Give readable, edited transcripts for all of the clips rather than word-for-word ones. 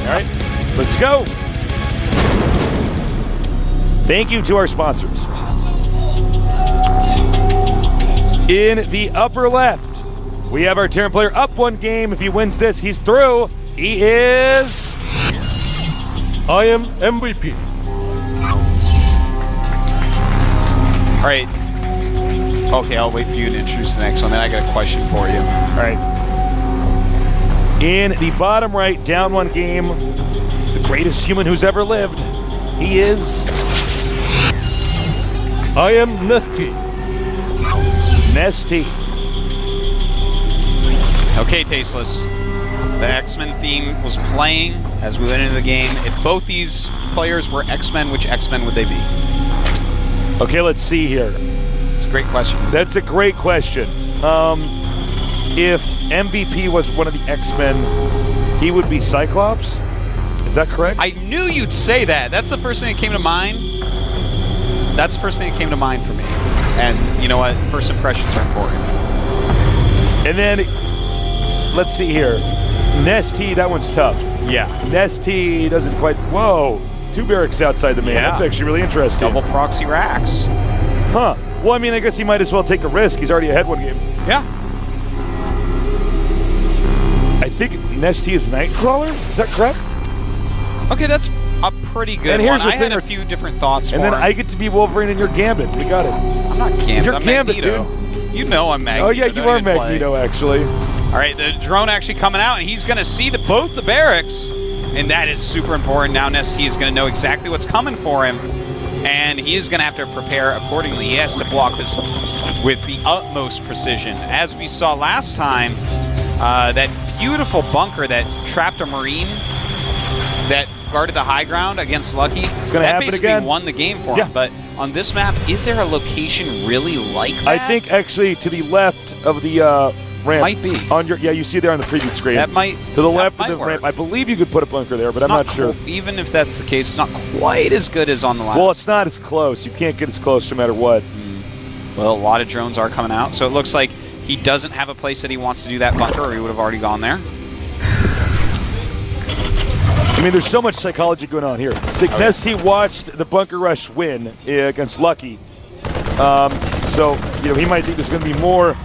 right, let's go. Thank you to our sponsors. In the upper left, we have our Terran player up 1 game. If he wins this, he's through. He is... I am MVP. All right. Okay, I'll wait for you to introduce the next one. Then I got a question for you. All right. In the bottom right, down 1 game, the greatest human who's ever lived. He is... I am NesTea. NesTea. Okay, Tasteless. The X-Men theme was playing as we went into the game. If both these players were X-Men, which X-Men would they be? Okay, let's see here. It's a great question. That's a great question. If MVP was one of the X-Men, he would be Cyclops? Is that correct? I knew you'd say that. That's the first thing that came to mind. That's the first thing that came to mind for me. And you know what? First impressions are important. And then, let's see here. NesTea, that one's tough. Yeah. NesTea doesn't quite... Whoa. 2 barracks outside the main. Yeah. That's actually really interesting. Double proxy racks. Huh. Well, I mean, I guess he might as well take a risk. He's already ahead 1 game. Yeah. I think NesTea is Nightcrawler. Is that correct? Okay, that's a pretty good And here's one. the I had thing a few different thoughts for And then him. I get to be Wolverine and you're Gambit. We got it. I'm not Gambit. You're I'm Gambit, Magneto. dude. You know I'm Magneto. Oh, yeah, you are Magneto, actually. All right, the drone actually coming out, and he's going to see both the barracks, and that is super important. Now NesTea is going to know exactly what's coming for him, and he is going to have to prepare accordingly. He has to block this with the utmost precision. As we saw last time, that beautiful bunker that trapped a Marine that guarded the high ground against Lucky, it's going to happen basically again. Won the game for him. But on this map, is there a location really like that? I think actually to the left of the ramp. Might be. On your, yeah, you see there on the preview screen. That might. To the that left might of the work. ramp. I believe you could put a bunker there, but It's I'm not sure. Even if that's the case, it's not quite as good as on the last. Well, it's not as close. You can't get as close no matter what. Well, a lot of drones are coming out, so it looks like he doesn't have a place that he wants to do that bunker, or he would have already gone there. I mean, there's so much psychology going on here. NesTea watched the bunker rush win against Lucky. So, you know, he might think there's going to be more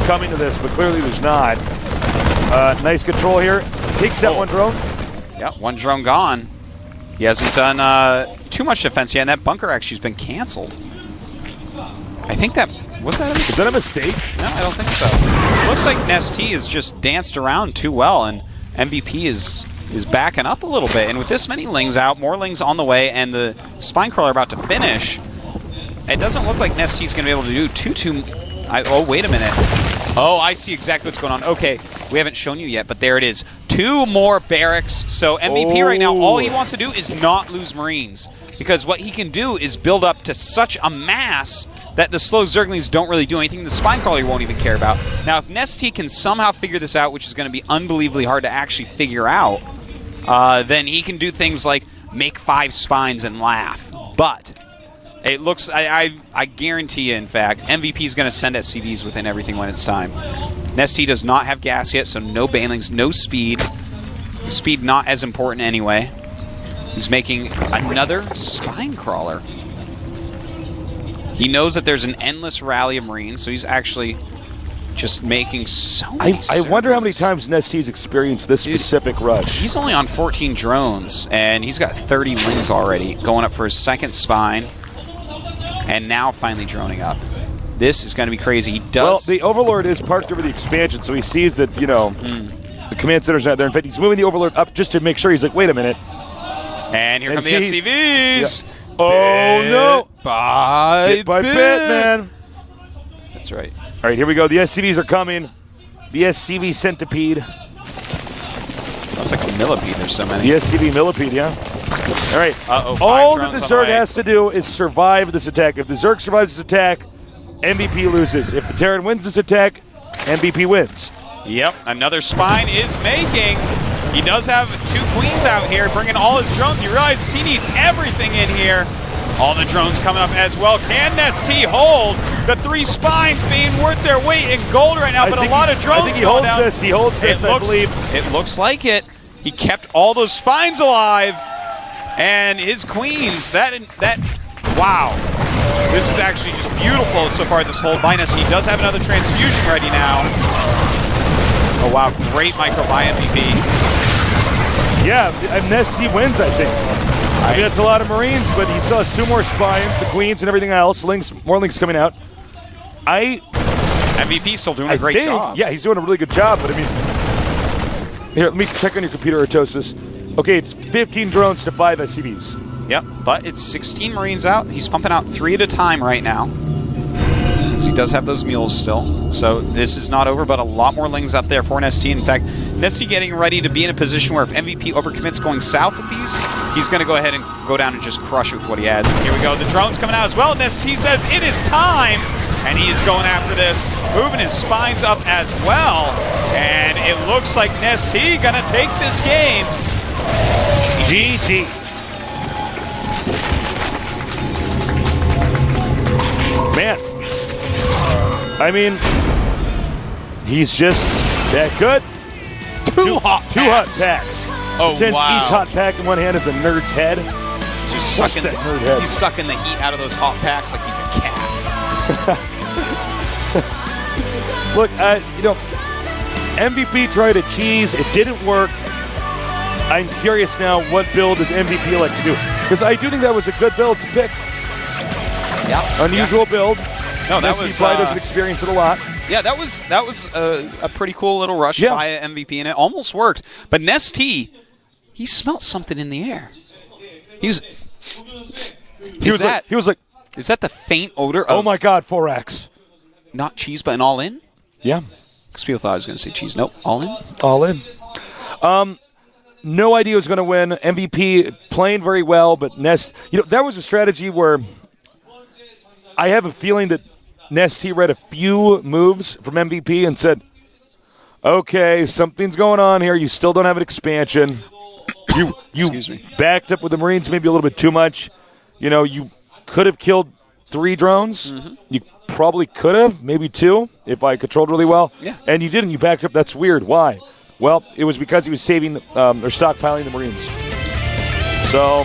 coming to this, but clearly there's not. Nice control here. Takes that 1 drone. Yeah, 1 drone gone. He hasn't done too much defense yet, and that bunker actually has been canceled. I think that... Was that a mistake? Is that a mistake? No, I don't think so. It looks like NesTea has just danced around too well, and MVP is backing up a little bit. And with this many Lings out, more Lings on the way, and the Spinecrawler about to finish, it doesn't look like NesTea's going to be able to do too... oh, wait a minute. Oh, I see exactly what's going on. Okay, we haven't shown you yet, but there it is. 2 more barracks. So MVP right now, all he wants to do is not lose Marines. Because what he can do is build up to such a mass that the slow Zerglings don't really do anything. The Spinecrawler won't even care about. Now, if NesTea can somehow figure this out, which is going to be unbelievably hard to actually figure out, then he can do things like make 5 spines and laugh. But it looks, I guarantee you, in fact, MVP is going to send SCVs within everything when it's time. NesTea does not have gas yet, so no banelings, no speed. The speed not as important anyway. He's making another Spinecrawler. He knows that there's an endless rally of Marines, so he's actually just making so many I wonder how many times NesTea's experienced this specific rush. He's only on 14 drones, and he's got 30 Lings already, going up for his 2nd spine, and now finally droning up. This is going to be crazy. He does... Well, the Overlord is parked over the expansion, so he sees that, you know, the command center's not there. In fact, he's moving the Overlord up just to make sure. He's like, wait a minute. And here come the SCVs. Yeah. Oh, no. Bit by bit, man. That's right. All right, here we go. The SCVs are coming. The SCV Centipede. That's like a millipede. There's so many. The SCV Millipede, yeah. All right. Uh-oh. All that the Zerg has to do is survive this attack. If the Zerg survives this attack, MVP loses. If the Terran wins this attack, MVP wins. Yep. Another spine is making. He does have 2 queens out here, bringing all his drones. He realizes he needs everything in here. All the drones coming up as well. Can NesTea hold? The 3 spines being worth their weight in gold right now, but a lot of drones I think he holds this. He holds this, I believe. It looks like it. He kept all those spines alive, and his queens. Wow. This is actually just beautiful so far. This hold by NesTea. He does have another transfusion ready now. Oh wow, great micro by MVP. Yeah, NesTea wins, I think. I mean, that's a lot of Marines, but he still has 2 more spines, the queens, and everything else. More links coming out. MVP still doing a great job. Yeah, he's doing a really good job, but I mean, here, let me check on your computer, Artosis. Okay, it's 15 drones to 5 SCVs. Yep, but it's 16 Marines out. He's pumping out 3 at a time right now. So he does have those mules still. So this is not over, but a lot more lings up there for NesTea. In fact, NesTea getting ready to be in a position where if MVP overcommits going south with these, he's going to go ahead and go down and just crush it with what he has. And here we go. The drone's coming out as well. NesTea says it is time. And he's going after this, moving his spines up as well. And it looks like NesTea going to take this game. GG. Man. I mean, he's just that good. Two hot packs. Oh, Pretends wow. Each hot pack in one hand is a nerd's head. Just sucking that nerd head? He's sucking the heat out of those hot packs like he's a cat. Look, MVP tried to cheese. It didn't work. I'm curious now, what build does MVP like to do? Because I do think that was a good build to pick. Yeah. Unusual build. No, that NesTea was probably doesn't experience it a lot. Yeah, that was a pretty cool little rush by MVP, and it almost worked. But NesTea, he smelled something in the air. He was like, is that the faint odor of, oh my God, 4X. Not cheese, but an all-in? Yeah. Because people thought I was going to say cheese. Nope, all-in? All in. No idea who's going to win. MVP playing very well, but that was a strategy where I have a feeling that NesTea read a few moves from MVP and said, okay, something's going on here. You still don't have an expansion. You backed up with the Marines maybe a little bit too much. You could have killed 3 drones. Mm-hmm. You probably could have, maybe 2, if I controlled really well. Yeah. And you didn't. You backed up. That's weird. Why? Well, it was because he was saving or stockpiling the Marines. So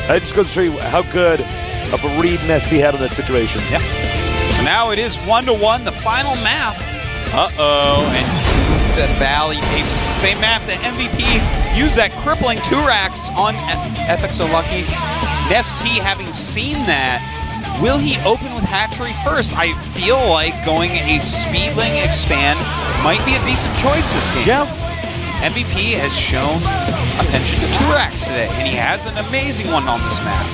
that just goes to show you how good of a read NesTea had in that situation. Yeah. So now it is 1-1, the final map. Uh-oh, and the Valley faces the same map that MVP used that crippling 2-racks on FXO Lucky. NesTea, having seen that, will he open with hatchery first? I feel like going a speedling expand might be a decent choice this game. Yeah. MVP has shown a penchant to 2-racks today, and he has an amazing one on this map.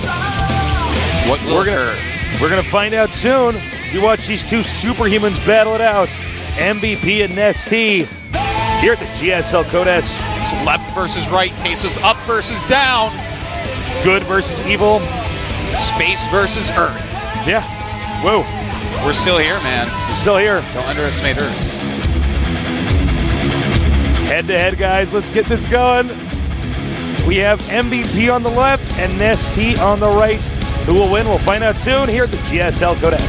What will occur? We're going to find out soon. If you watch these 2 superhumans battle it out, MVP and NesTea here at the GSL Codes. It's left versus right, Tesos up versus down. Good versus evil. Space versus Earth. Yeah. Whoa. We're still here, man. We're still here. Don't underestimate Earth. Head-to-head, guys. Let's get this going. We have MVP on the left and NesTea on the right. Who will win? We'll find out soon here at the GSL Codes.